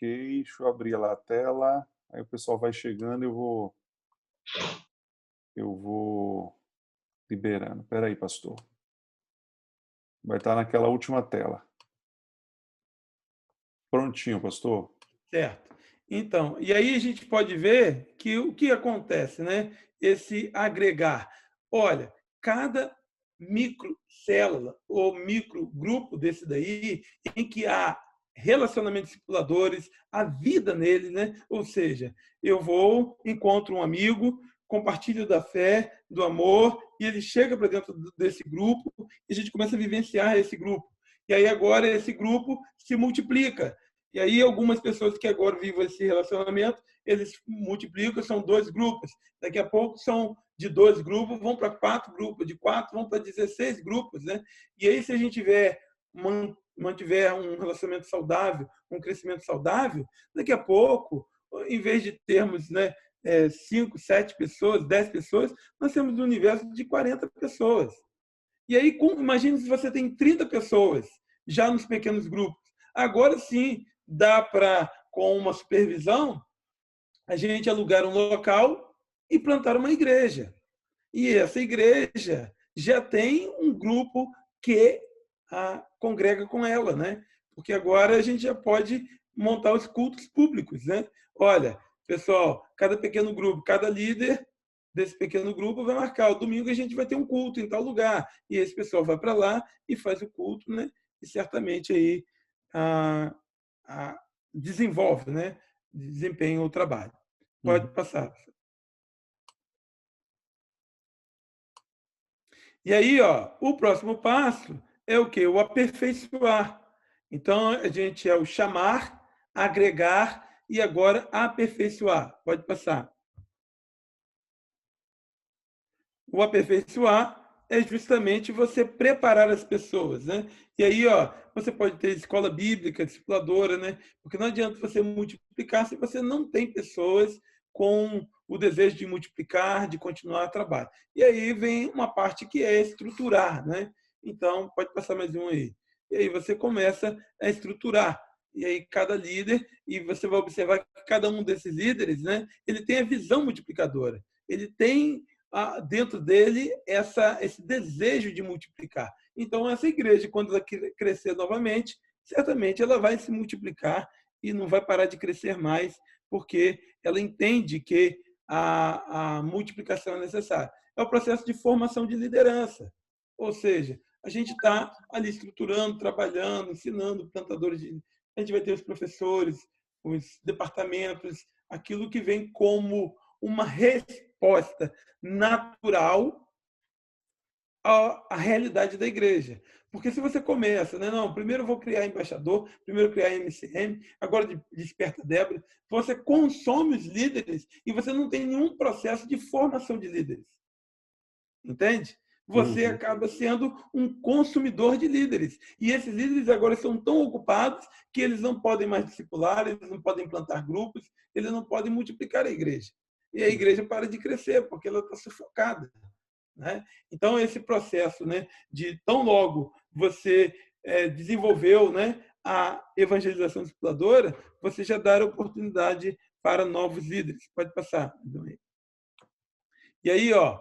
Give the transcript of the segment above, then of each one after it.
deixa eu abrir lá a tela, aí o pessoal vai chegando, eu vou liberando. Espera aí, pastor. Vai estar naquela última tela. Prontinho, pastor. Certo. Então, e aí a gente pode ver que o que acontece, né? Esse agregar. Olha, cada microcélula ou microgrupo desse daí, em que há relacionamentos discipuladores, a vida nele, né? Ou seja, eu vou, encontro um amigo, compartilho da fé, do amor, e ele chega para dentro desse grupo e a gente começa a vivenciar esse grupo. E aí agora esse grupo se multiplica. E aí, algumas pessoas que agora vivem esse relacionamento, eles multiplicam, são 2 grupos. Daqui a pouco, são de 2 grupos, vão para 4 grupos, de 4 vão para 16 grupos. Né? E aí, se a gente mantiver um relacionamento saudável, um crescimento saudável, daqui a pouco, em vez de termos, né, 5, 7 pessoas, 10 pessoas, nós temos um universo de 40 pessoas. E aí, imagine se você tem 30 pessoas já nos pequenos grupos. Agora sim, dá para, com uma supervisão, a gente alugar um local e plantar uma igreja. E essa igreja já tem um grupo que congrega com ela, né? Porque agora a gente já pode montar os cultos públicos, né? Olha, pessoal, cada pequeno grupo, cada líder desse pequeno grupo vai marcar. O domingo a gente vai ter um culto em tal lugar. E esse pessoal vai para lá e faz o culto, né? E certamente aí a, desenvolve, né? Desempenha o trabalho. Pode Uhum. passar. E aí, ó, o próximo passo é o quê? O aperfeiçoar. Então, a gente é o chamar, agregar e agora aperfeiçoar. Pode passar. O aperfeiçoar é justamente você preparar as pessoas, né? E aí, ó, você pode ter escola bíblica, discipuladora, né? Porque não adianta você multiplicar se você não tem pessoas com o desejo de multiplicar, de continuar o trabalho. E aí vem uma parte que é estruturar, né? Então, pode passar mais um aí. E aí você começa a estruturar. E aí cada líder, e você vai observar que cada um desses líderes, né, ele tem a visão multiplicadora. Ele tem dentro dele esse desejo de multiplicar. Então, essa igreja, quando ela crescer novamente, certamente ela vai se multiplicar e não vai parar de crescer mais, porque ela entende que a multiplicação é necessária. É o processo de formação de liderança. Ou seja, a gente está ali estruturando, trabalhando, ensinando plantadores de. A gente vai ter os professores, os departamentos, aquilo que vem como uma resposta natural à realidade da igreja. Porque se você começa, né, não, primeiro eu vou criar embaixador, primeiro criar MCM, agora desperta Débora, você consome os líderes e você não tem nenhum processo de formação de líderes. Entende? Você Uhum. acaba sendo um consumidor de líderes. E esses líderes agora são tão ocupados que eles não podem mais discipular, eles não podem plantar grupos, eles não podem multiplicar a igreja. E a igreja para de crescer, porque ela está sufocada. Né? Então, esse processo, né, de tão logo você desenvolveu, né, a evangelização discipuladora, você já dá a oportunidade para novos líderes. Pode passar. E aí, ó,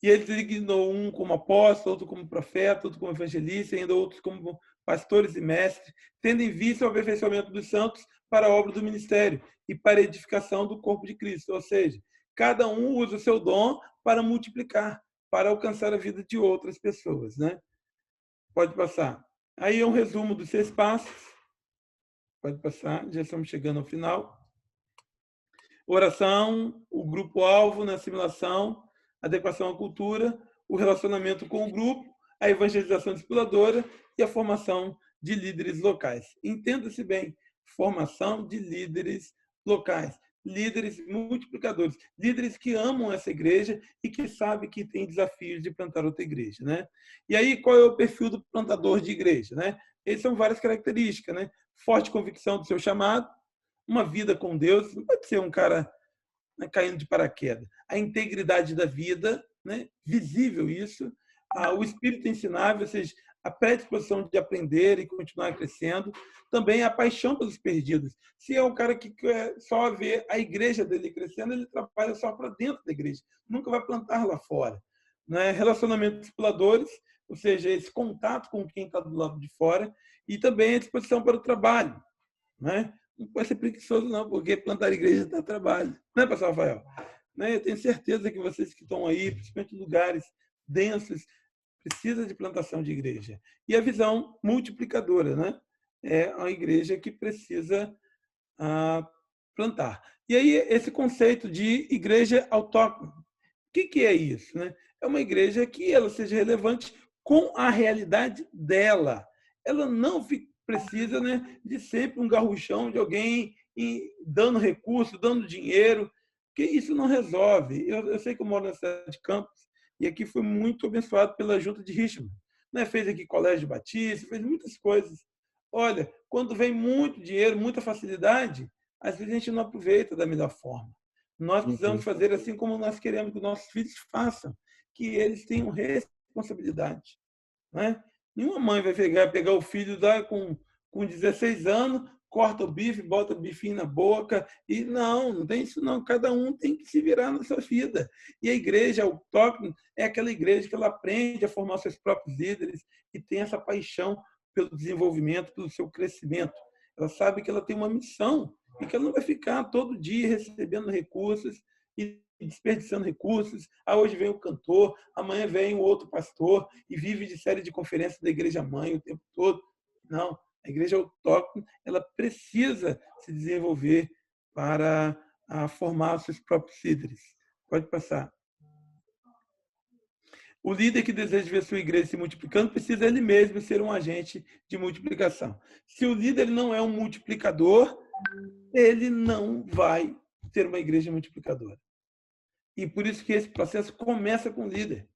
e ele designou um como apóstolo, outro como profeta, outro como evangelista, e ainda outros como pastores e mestres, tendo em vista o aperfeiçoamento dos santos para a obra do ministério e para a edificação do corpo de Cristo. Ou seja, cada um usa o seu dom para multiplicar, para alcançar a vida de outras pessoas, né? Pode passar. Aí é um resumo dos 6 passos. Pode passar, já estamos chegando ao final. Oração, o grupo-alvo na assimilação, adequação à cultura, o relacionamento com o grupo, a evangelização discipuladora e a formação de líderes locais. Entenda-se bem, formação de líderes locais, líderes multiplicadores, líderes que amam essa igreja e que sabem que tem desafios de plantar outra igreja. Né? E aí, qual é o perfil do plantador de igreja? Né? Essas são várias características. Né? Forte convicção do seu chamado, uma vida com Deus, não pode ser um cara, né, caindo de paraquedas. A integridade da vida, né, visível isso, o espírito ensinável, ou seja, a predisposição de aprender e continuar crescendo, também a paixão pelos perdidos. Se é um cara que quer só ver a igreja dele crescendo, ele trabalha só para dentro da igreja, nunca vai plantar lá fora. Né? Relacionamentos discipuladores, ou seja, esse contato com quem está do lado de fora, e também a disposição para o trabalho. Né? Não pode ser preguiçoso, não, porque plantar igreja dá trabalho. Né, pastor Rafael? Né? Eu tenho certeza que vocês que estão aí, principalmente em lugares densos, precisa de plantação de igreja. E a visão multiplicadora, né? É a igreja que precisa plantar. E aí, esse conceito de igreja autóctone. O que é isso? Né? É uma igreja que ela seja relevante com a realidade dela. Ela não precisa, né, de sempre um garruchão de alguém dando recurso, dando dinheiro, porque isso não resolve. Eu sei que eu moro na cidade de Campos e aqui fui muito abençoado pela Junta de Richmond. Né? Fez aqui colégio batista, fez muitas coisas. Olha, quando vem muito dinheiro, muita facilidade, às vezes a gente não aproveita da melhor forma. Nós precisamos fazer assim como nós queremos que os nossos filhos façam, que eles tenham responsabilidade. Né? Nenhuma mãe vai pegar o filho com 16 anos, corta o bife, bota o bifinho na boca, e não tem isso não. Cada um tem que se virar na sua vida. E a igreja, o toque, é aquela igreja que ela aprende a formar seus próprios líderes e tem essa paixão pelo desenvolvimento, pelo seu crescimento. Ela sabe que ela tem uma missão e que ela não vai ficar todo dia recebendo recursos e desperdiçando recursos. Hoje vem o cantor, amanhã vem o outro pastor e vive de série de conferências da igreja mãe o tempo todo. Não, a igreja autóctone, ela precisa se desenvolver para formar os seus próprios líderes. Pode passar. O líder que deseja ver sua igreja se multiplicando precisa ele mesmo ser um agente de multiplicação. Se o líder não é um multiplicador, ele não vai ter uma igreja multiplicadora. E por isso que esse processo começa com o líder.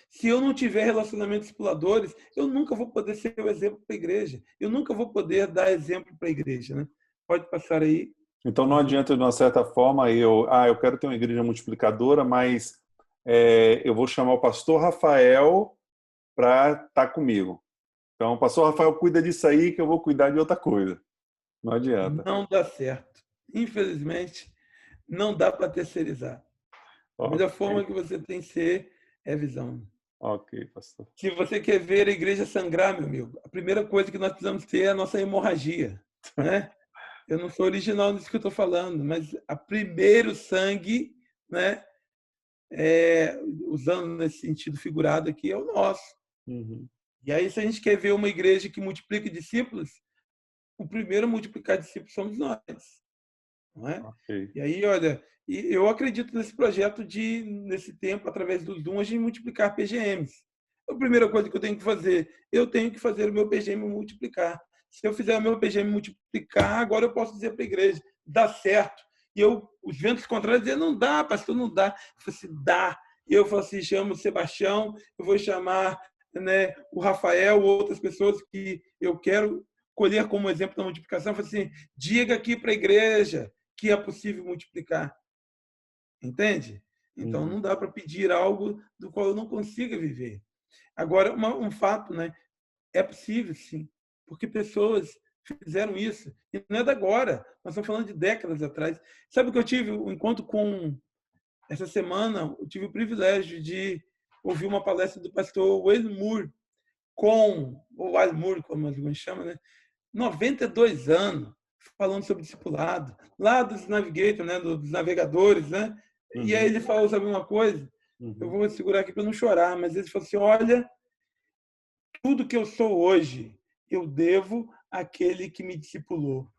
Se eu não tiver relacionamentos discipuladores, eu nunca vou poder ser o exemplo para a igreja. Eu nunca vou poder dar exemplo para a igreja. Né? Pode passar aí. Então não adianta, de uma certa forma, eu quero ter uma igreja multiplicadora, mas eu vou chamar o pastor Rafael para estar comigo. Então, o pastor Rafael cuida disso aí, que eu vou cuidar de outra coisa. Não adianta. Não dá certo. Infelizmente, não dá para terceirizar. A melhor forma que você tem que ser é visão. Ok, pastor. Se você quer ver a igreja sangrar, meu amigo, a primeira coisa que nós precisamos ter é a nossa hemorragia. Né? Eu não sou original nisso que eu estou falando, mas a primeiro sangue, né, usando nesse sentido figurado aqui, é o nosso. Uhum. E aí, se a gente quer ver uma igreja que multiplica discípulos, o primeiro a multiplicar discípulos somos nós. Não é? Okay. E aí, olha, eu acredito nesse projeto nesse tempo, através do Zoom, a gente multiplicar PGMs. A primeira coisa que eu tenho que fazer, eu tenho que fazer o meu PGM multiplicar. Se eu fizer o meu PGM multiplicar, agora eu posso dizer para a igreja, dá certo. E os ventos contrários dizem, não dá, pastor, não dá. Eu falei assim, dá. E eu falo assim, chamo o Sebastião, eu vou chamar, né, o Rafael, outras pessoas que eu quero colher como exemplo da multiplicação. Eu falei assim, diga aqui para a igreja que é possível multiplicar. Entende? Então, não dá para pedir algo do qual eu não consiga viver. Agora, um fato, né? É possível, sim, porque pessoas fizeram isso. E não é da agora, nós estamos falando de décadas atrás. Sabe que eu tive um encontro essa semana, eu tive o privilégio de ouvir uma palestra do pastor Wayne Moore, ou Wayne Moore, como alguns chamam, né? 92 anos, falando sobre discipulado, lá dos navigators, né, dos navegadores, né? Uhum. E aí ele falou, sabe uma coisa? Uhum. Eu vou segurar aqui para não chorar, mas ele falou assim, olha, tudo que eu sou hoje, eu devo àquele que me discipulou.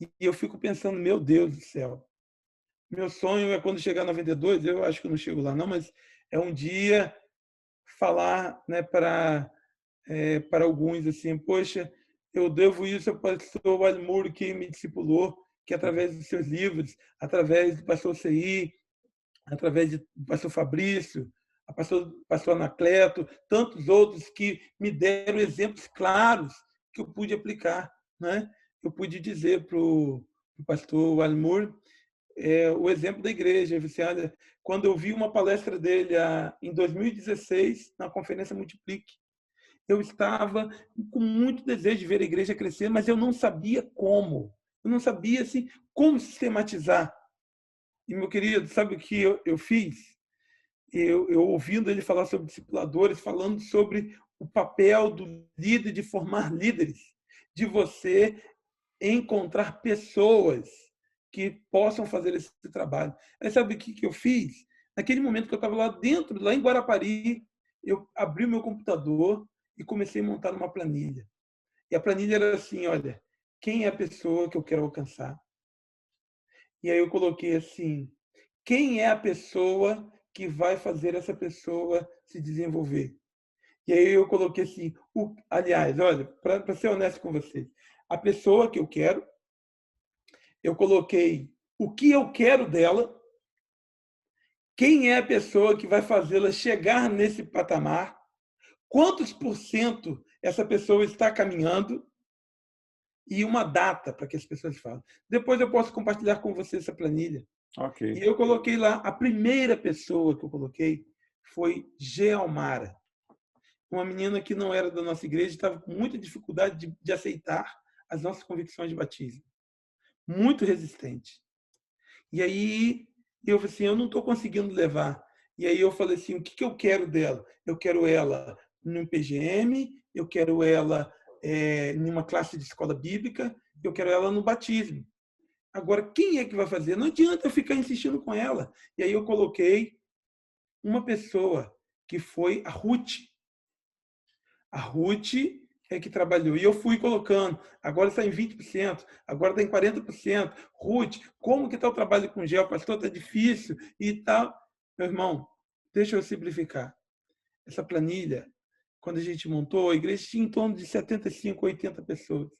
E eu fico pensando, meu Deus do céu, meu sonho é quando chegar a 92, eu acho que eu não chego lá não, mas é um dia falar, né, para alguns assim, poxa, eu devo isso ao pastor Walmur que me discipulou, que através dos seus livros, através do pastor CI, através do pastor Fabrício, a pastor Anacleto, tantos outros que me deram exemplos claros que eu pude aplicar. Né? Eu pude dizer para o pastor Walmur o exemplo da igreja. Você, olha, quando eu vi uma palestra dele em 2016, na conferência Multiplique, eu estava com muito desejo de ver a igreja crescer, mas eu não sabia como. Eu não sabia assim, como sistematizar. E, meu querido, sabe o que eu fiz? Eu ouvindo ele falar sobre discipuladores, falando sobre o papel do líder de formar líderes, de você encontrar pessoas que possam fazer esse trabalho. Aí sabe o que eu fiz? Naquele momento que eu estava lá dentro, lá em Guarapari, eu abri o meu computador e comecei a montar uma planilha. E a planilha era assim, olha, quem é a pessoa que eu quero alcançar? E aí eu coloquei assim, quem é a pessoa que vai fazer essa pessoa se desenvolver? E aí eu coloquei assim, aliás, olha, para ser honesto com vocês, a pessoa que eu coloquei o que eu quero dela, quem é a pessoa que vai fazê-la chegar nesse patamar, quantos por cento essa pessoa está caminhando e uma data para que as pessoas falem. Depois eu posso compartilhar com você essa planilha. Ok. E eu coloquei lá, a primeira pessoa que eu coloquei foi Gealmara, uma menina que não era da nossa igreja, estava com muita dificuldade de aceitar as nossas convicções de batismo. Muito resistente. E aí eu falei assim, eu não estou conseguindo levar. E aí eu falei assim, o que eu quero dela? Eu quero ela no PGM, eu quero ela em uma classe de escola bíblica, eu quero ela no batismo. Agora, quem é que vai fazer? Não adianta eu ficar insistindo com ela. E aí eu coloquei uma pessoa, que foi a Ruth. A Ruth é que trabalhou. E eu fui colocando. Agora está em 20%, agora está em 40%. Ruth, como que está o trabalho com gel? Pastor, está difícil e tal. Meu irmão, deixa eu simplificar. Essa planilha, quando a gente montou, a igreja tinha em torno de 75, 80 pessoas.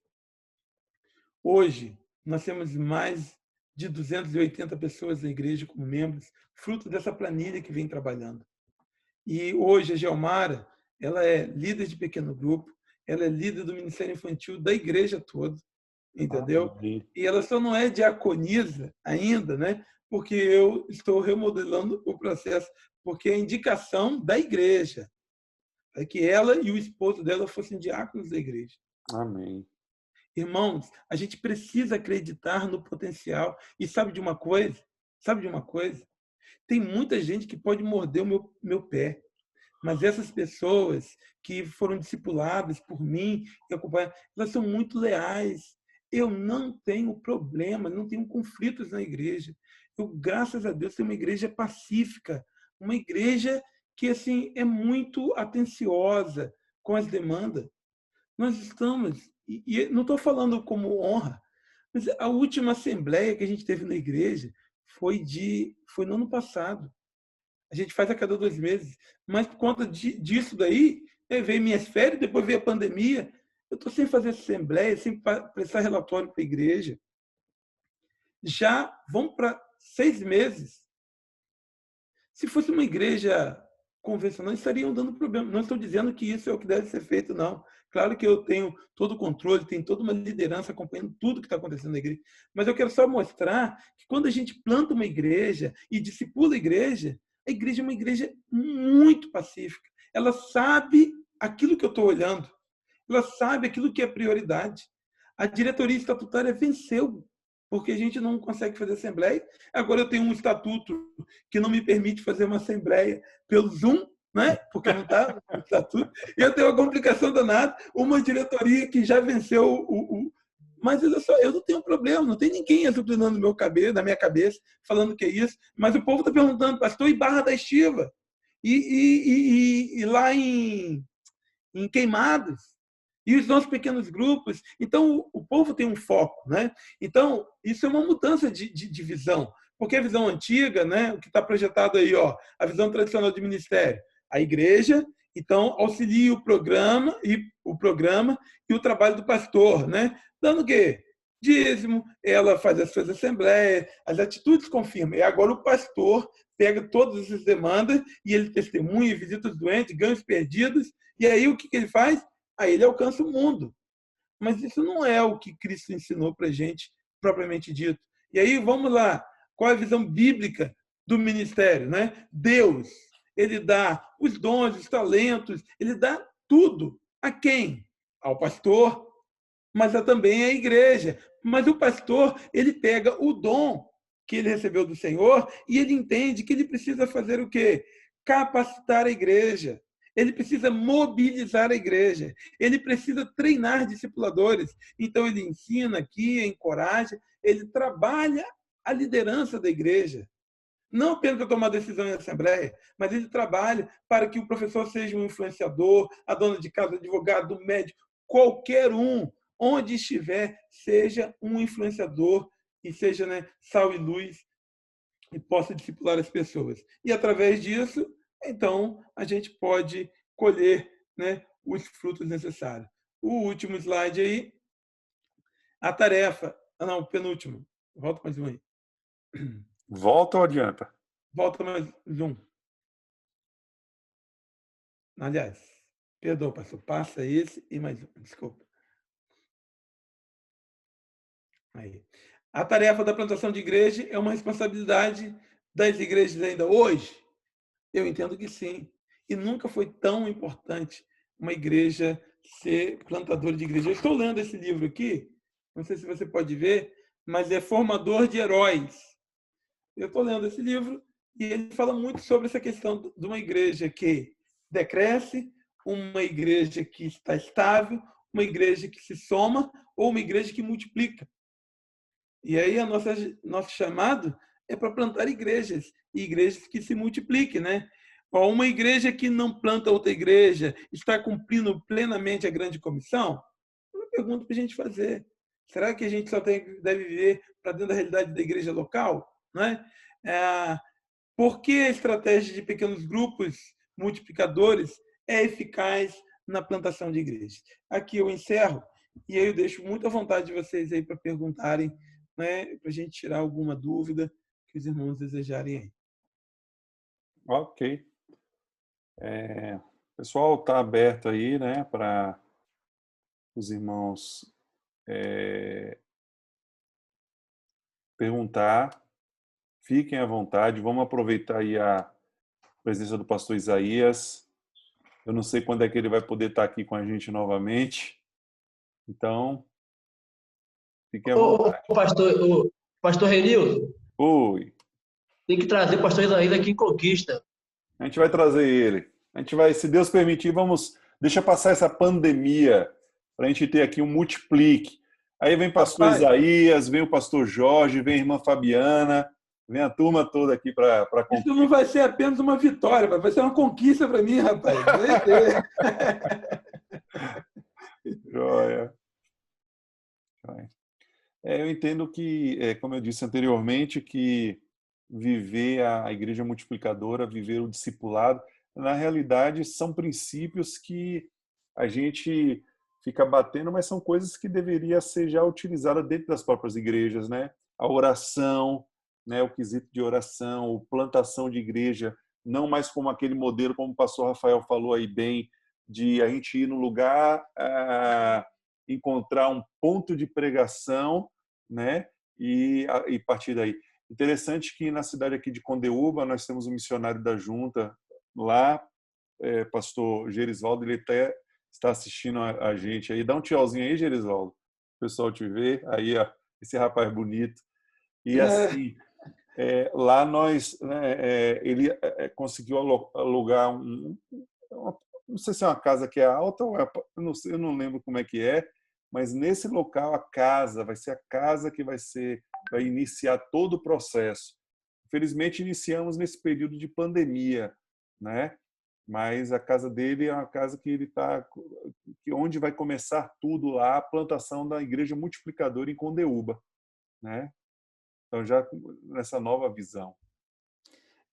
Hoje, nós temos mais de 280 pessoas na igreja como membros, fruto dessa planilha que vem trabalhando. E hoje a Geomara, ela é líder de pequeno grupo, ela é líder do Ministério Infantil da igreja toda, entendeu? Amém. E ela só não é diaconisa ainda, né? Porque eu estou remodelando o processo, porque é indicação da igreja é que ela e o esposo dela fossem diáconos da igreja. Amém. Irmãos, a gente precisa acreditar no potencial. E sabe de uma coisa? Sabe de uma coisa? Tem muita gente que pode morder o meu pé. Mas essas pessoas que foram discipuladas por mim, elas são muito leais. Eu não tenho problema, não tenho conflitos na igreja. Eu, graças a Deus, tenho uma igreja pacífica, uma igreja que assim é muito atenciosa com as demandas. Nós estamos, e não estou falando como honra, mas a última assembleia que a gente teve na igreja foi no ano passado. A gente faz a cada 2 meses. Mas por conta disso daí, veio minhas férias, depois veio a pandemia. Eu estou sem fazer assembleia, sem prestar relatório para a igreja. Já vamos para 6 meses. Se fosse uma igreja convencional, estariam dando problema. Não estou dizendo que isso é o que deve ser feito, não. Claro que eu tenho todo o controle, tenho toda uma liderança acompanhando tudo que está acontecendo na igreja. Mas eu quero só mostrar que quando a gente planta uma igreja e discipula a igreja é uma igreja muito pacífica. Ela sabe aquilo que eu estou olhando. Ela sabe aquilo que é prioridade. A diretoria estatutária venceu, porque a gente não consegue fazer assembleia. Agora eu tenho um estatuto que não me permite fazer uma assembleia pelo Zoom, né? Porque não está no estatuto. E eu tenho uma complicação danada, uma diretoria que já venceu mas olha só, eu não tenho problema, não tem ninguém assuprindo na minha cabeça, falando que é isso, mas o povo está perguntando, pastor, e Barra da Estiva? E lá em Queimados? E os nossos pequenos grupos? Então, o povo tem um foco, né? Então, isso é uma mudança de visão, porque a visão antiga, né, o que está projetado aí, ó, a visão tradicional de ministério, a igreja, então, auxilia o programa e o trabalho do pastor, né? Dando o quê? Dízimo, ela faz as suas assembleias, as atitudes confirmam. E agora o pastor pega todas essas demandas e ele testemunha, visita os doentes, ganha os perdidos, e aí o que ele faz? Aí ele alcança o mundo. Mas isso não é o que Cristo ensinou para a gente, propriamente dito. E aí, vamos lá. Qual é a visão bíblica do ministério? Né? Deus, ele dá os dons, os talentos, ele dá tudo. A quem? Ao pastor, mas também à igreja. Mas o pastor, ele pega o dom que ele recebeu do Senhor e ele entende que ele precisa fazer o quê? Capacitar a igreja. Ele precisa mobilizar a igreja. Ele precisa treinar discipuladores. Então, ele ensina, guia, encoraja, ele trabalha a liderança da igreja. Não apenas para tomar decisão em assembleia, mas ele trabalha para que o professor seja um influenciador, a dona de casa, o advogado, o médico, qualquer um, onde estiver, seja um influenciador e seja, né, sal e luz e possa discipular as pessoas. E através disso, então, a gente pode colher, né, os frutos necessários. O último slide aí, a tarefa. Ah, não, o penúltimo. Volta mais um aí. Volta ou adianta? Volta mais um. Aliás, perdão, pastor, passa esse e mais um, desculpa. Aí. A tarefa da plantação de igreja é uma responsabilidade das igrejas ainda hoje? Eu entendo que sim. E nunca foi tão importante uma igreja ser plantadora de igreja. Eu estou lendo esse livro aqui, não sei se você pode ver, mas é Formador de Heróis. Eu estou lendo esse livro e ele fala muito sobre essa questão de uma igreja que decresce, uma igreja que está estável, uma igreja que se soma ou uma igreja que multiplica. E aí nosso chamado é para plantar igrejas, e igrejas que se multipliquem, né? Uma igreja que não planta outra igreja está cumprindo plenamente a grande comissão? Uma pergunta para a gente fazer. Será que a gente só deve viver para dentro da realidade da igreja local? Né? Por que a estratégia de pequenos grupos multiplicadores é eficaz na plantação de igrejas? Aqui eu encerro e aí eu deixo muito à vontade de vocês aí para perguntarem, né, para a gente tirar alguma dúvida que os irmãos desejarem aí. Ok. O pessoal está aberto aí, né, para os irmãos perguntar. Fiquem à vontade. Vamos aproveitar aí a presença do pastor Isaías. Eu não sei quando é que ele vai poder estar aqui com a gente novamente. Então, fiquem à vontade. O pastor Renildo, Oi. tem que trazer o pastor Isaías aqui em Conquista. A gente vai trazer ele. A gente vai, se Deus permitir, deixa passar essa pandemia para a gente ter aqui um multiplique. Aí vem o pastor Isaías, vem o pastor Jorge, vem a irmã Fabiana, vem a turma toda aqui para Isso não vai ser apenas uma vitória, vai ser uma conquista para mim, rapaz. Joia. Eu entendo que, como eu disse anteriormente, que viver a igreja multiplicadora, viver o discipulado, na realidade são princípios que a gente fica batendo, mas são coisas que deveria ser já utilizada dentro das próprias igrejas, né? A oração, né? O quesito de oração, a plantação de igreja, não mais como aquele modelo, como o pastor Rafael falou aí bem, de a gente ir no lugar, encontrar um ponto de pregação, né? E partir daí. Interessante que na cidade aqui de Condeúba nós temos um missionário da junta lá, pastor Gerisvaldo, ele até está assistindo a gente aí. Dá um tchauzinho aí, Gerisvaldo. O pessoal te vê. Aí, ó, esse rapaz bonito. E assim, lá nós, né, ele conseguiu alugar não sei se é uma casa que é alta ou eu não lembro como é que é, mas nesse local a casa vai ser a casa que vai iniciar todo o processo. Infelizmente iniciamos nesse período de pandemia, né? Mas a casa dele é uma casa que ele está, onde vai começar tudo lá, a plantação da igreja multiplicadora em Condeúba, né? Então já nessa nova visão.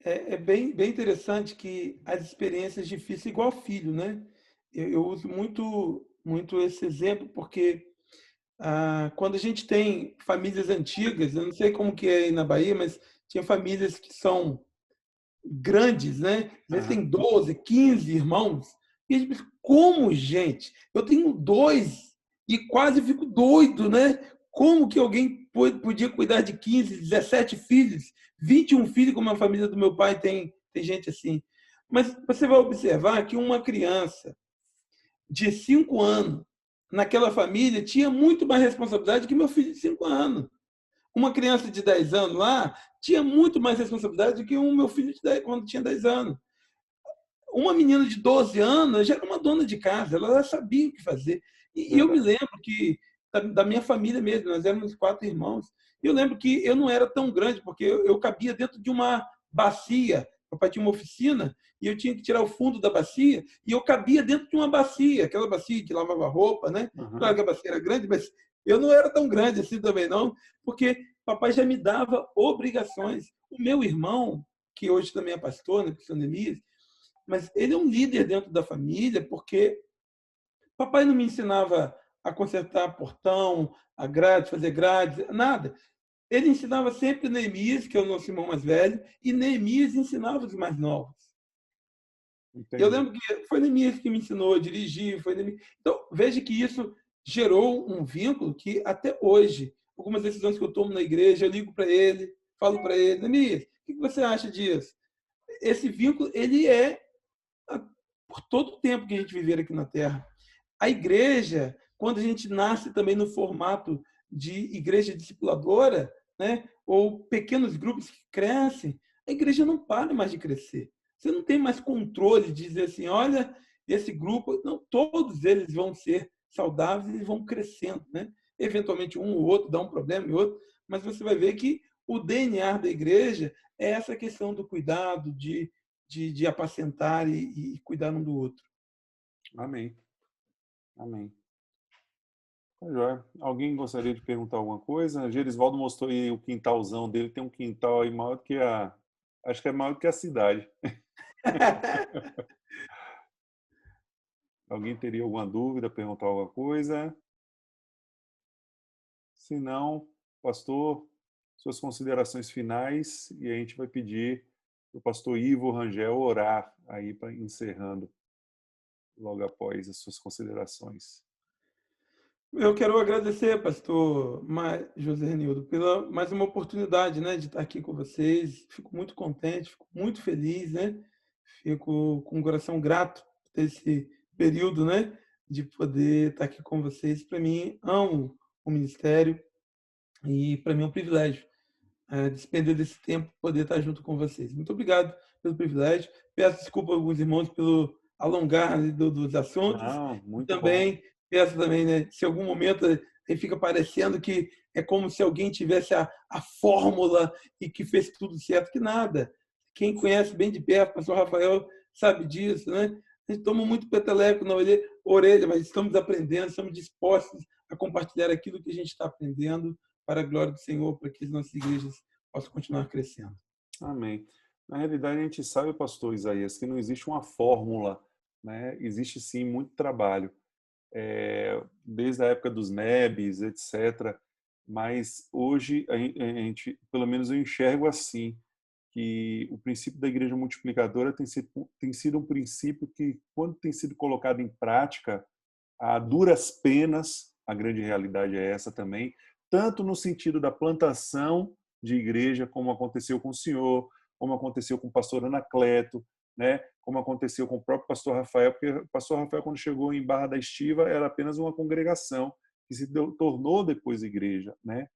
É bem interessante que as experiências difíceis, igual filho, né? Eu uso muito esse exemplo porque quando a gente tem famílias antigas, eu não sei como que é aí na Bahia, mas tinha famílias que são grandes, né? Às vezes tem 12, 15 irmãos. E a gente pensa, como, gente? Eu tenho 2 e quase fico doido, né? Como que alguém podia cuidar de 15, 17 filhos, 21 filhos, como a família do meu pai tem gente assim. Mas você vai observar que uma criança de 5 anos naquela família tinha muito mais responsabilidade que meu filho de 5 anos. Uma criança de 10 anos lá tinha muito mais responsabilidade do que o meu filho de 10, quando tinha 10 anos. Uma menina de 12 anos já era uma dona de casa, ela já sabia o que fazer. E eu me Verdade. lembro que, da minha família mesmo, nós éramos 4 irmãos, e eu lembro que eu não era tão grande, porque eu cabia dentro de uma bacia. O papai tinha uma oficina e eu tinha que tirar o fundo da bacia, e eu cabia dentro de uma bacia, aquela bacia que lavava roupa, né? Claro Uhum. que a bacia era grande, mas eu não era tão grande assim também, não, porque papai já me dava obrigações. O meu irmão, que hoje também é pastor, né, pastor Neemias, mas ele é um líder dentro da família, porque papai não me ensinava a consertar portão, a grade, fazer grade, nada. Ele ensinava sempre Neemias, que é o nosso irmão mais velho, e Neemias ensinava os mais novos. Eu Entendi. lembro que foi Neemias que me ensinou a dirigir, foi Neemias. Então, veja que isso gerou um vínculo que até hoje, algumas decisões que eu tomo na igreja, eu ligo para ele, falo para ele, Neemias, o que você acha disso? Esse vínculo, ele é por todo o tempo que a gente viver aqui na Terra. A igreja, quando a gente nasce também no formato de igreja discipuladora, né, ou pequenos grupos que crescem, a igreja não para mais de crescer. Você não tem mais controle de dizer assim, olha, esse grupo, não, todos eles vão ser saudáveis e vão crescendo, né? Eventualmente um ou outro dá um problema e outro, mas você vai ver que o DNA da igreja é essa questão do cuidado, de apacentar e cuidar um do outro. Amém. Amém. Tá joia. Alguém gostaria de perguntar alguma coisa? Gerisvaldo mostrou aí o quintalzão dele. Tem um quintal aí maior do que a... Acho que é maior do que a cidade. Alguém teria alguma dúvida, perguntar alguma coisa? Se não, pastor, suas considerações finais e a gente vai pedir para o pastor Ivo Rangel orar aí para encerrando logo após as suas considerações. Eu quero agradecer, pastor José Renildo, pela mais uma oportunidade, né, de estar aqui com vocês. Fico muito contente, fico muito feliz, né? Fico com o coração grato por esse período, né, de poder estar aqui com vocês. Para mim, amo o ministério e para mim é um privilégio despender desse tempo poder estar junto com vocês. Muito obrigado pelo privilégio. Peço desculpa a alguns irmãos pelo alongar, né, dos assuntos. Não, E muito bom. também peço também, né, se em algum momento aí fica parecendo que é como se alguém tivesse a fórmula e que fez tudo certo, que nada. Quem conhece bem de perto, o pastor Rafael sabe disso, né? A gente toma muito peteleco na orelha, mas estamos aprendendo, estamos dispostos a compartilhar aquilo que a gente está aprendendo para a glória do Senhor, para que as nossas igrejas possam continuar crescendo. Amém. Na realidade, a gente sabe, pastor Isaías, que não existe uma fórmula, né? Existe sim muito trabalho, desde a época dos NEBs, etc. Mas hoje a gente, pelo menos eu enxergo assim, que o princípio da igreja multiplicadora tem sido um princípio que, quando tem sido colocado em prática, a duras penas, a grande realidade é essa também, tanto no sentido da plantação de igreja, como aconteceu com o senhor, como aconteceu com o pastor Anacleto, né? Como aconteceu com o próprio pastor Rafael, porque o pastor Rafael, quando chegou em Barra da Estiva, era apenas uma congregação que se tornou depois igreja, né?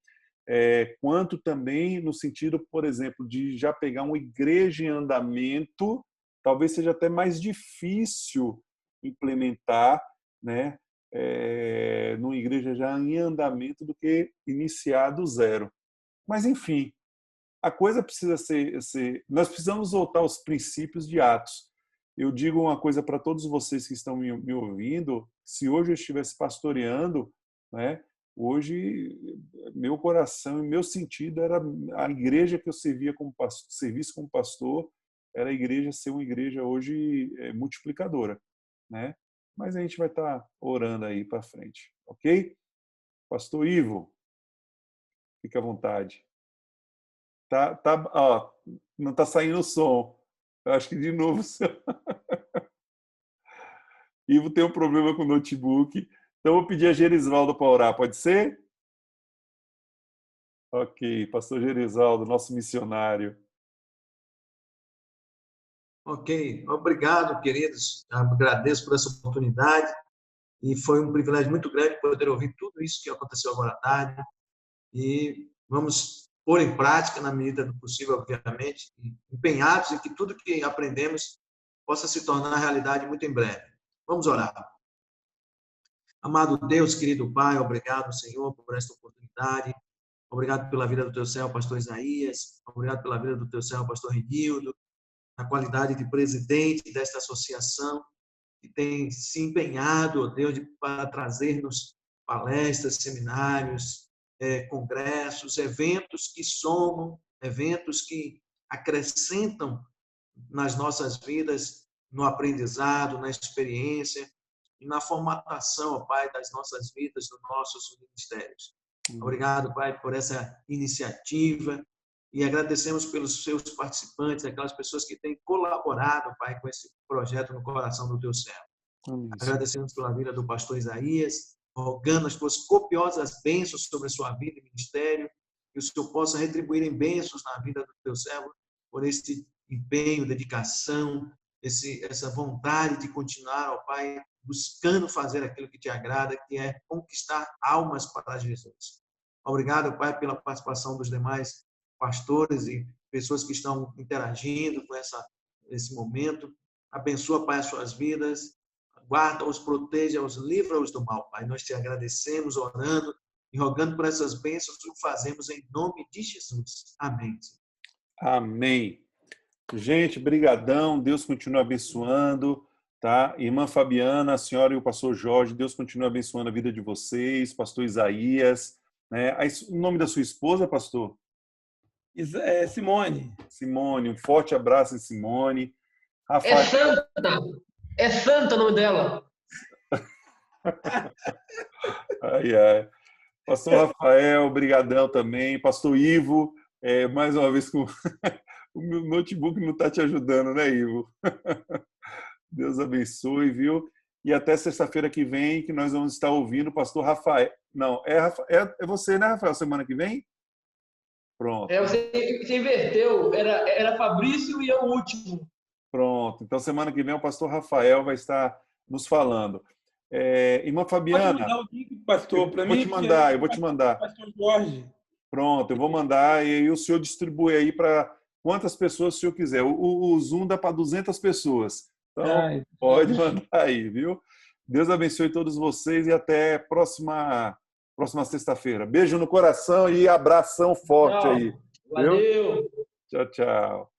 Quanto também no sentido, por exemplo, de já pegar uma igreja em andamento, talvez seja até mais difícil implementar, né, numa igreja já em andamento do que iniciar do zero. Mas, enfim, a coisa precisa ser... Nós precisamos voltar aos princípios de Atos. Eu digo uma coisa para todos vocês que estão me ouvindo: se hoje eu estivesse pastoreando, né, hoje meu coração e meu sentido era a igreja que eu servia como pastor, serviço como pastor, era a igreja ser uma igreja hoje multiplicadora, né? Mas a gente vai estar orando aí para frente, ok? Pastor Ivo, fique à vontade. Ó, não está saindo o som. Eu acho que de novo Ivo tem um problema com o notebook. Então eu vou pedir a Gerisvaldo para orar, pode ser? Ok, pastor Gerisvaldo, nosso missionário. Ok, obrigado, queridos. Agradeço por essa oportunidade. E foi um privilégio muito grande poder ouvir tudo isso que aconteceu agora à tarde. E vamos pôr em prática, na medida do possível, obviamente, e empenhados em que tudo que aprendemos possa se tornar realidade muito em breve. Vamos orar. Amado Deus, querido Pai, obrigado, Senhor, por esta oportunidade. Obrigado pela vida do teu servo, pastor Isaías. Obrigado pela vida do teu servo, pastor Renildo, na qualidade de presidente desta associação, que tem se empenhado, ó Deus, para trazer-nos palestras, seminários, congressos, eventos que somam, eventos que acrescentam nas nossas vidas, no aprendizado, na experiência e na formatação, ó Pai, das nossas vidas, dos nossos ministérios. Obrigado, Pai, por essa iniciativa e agradecemos pelos seus participantes, aquelas pessoas que têm colaborado, Pai, com esse projeto no coração do teu servo. Agradecemos pela vida do pastor Isaías, rogando as tuas copiosas bênçãos sobre a sua vida e ministério, que o Senhor possa retribuir em bênçãos na vida do teu servo por esse empenho, dedicação, essa vontade de continuar, ó Pai, buscando fazer aquilo que te agrada, que é conquistar almas para Jesus. Obrigado, Pai, pela participação dos demais pastores e pessoas que estão interagindo com esse momento. Abençoa, Pai, as suas vidas. Guarda-os, proteja-os, livra-os do mal, Pai. Nós te agradecemos, orando e rogando por essas bênçãos, o fazemos em nome de Jesus. Amém. Amém. Gente, brigadão. Deus continue abençoando, tá? Irmã Fabiana, a senhora e o pastor Jorge, Deus continue abençoando a vida de vocês, pastor Isaías, né? O nome da sua esposa, pastor? Simone. Simone, um forte abraço em Simone. Rafael... É santa! É santa o nome dela. Ai, ai. Pastor Rafael, brigadão também. Pastor Ivo, mais uma vez com o meu notebook não está te ajudando, né, Ivo? Deus abençoe, viu? E até sexta-feira que vem, que nós vamos estar ouvindo o pastor Rafael. Não, é você, né, Rafael, semana que vem? Pronto. Você inverteu, era Fabrício e é o último. Pronto. Então, semana que vem, o pastor Rafael vai estar nos falando. Irmã Fabiana... Pode mandar o link, pastor, para mim? Eu vou te mandar. Pastor Jorge. Pronto, eu vou mandar e aí o senhor distribui aí para quantas pessoas o senhor quiser. O Zoom dá para 200 pessoas. Então, pode mandar aí, viu? Deus abençoe todos vocês e até próxima sexta-feira. Beijo no coração e abração forte aí. Valeu. Viu? Tchau, tchau.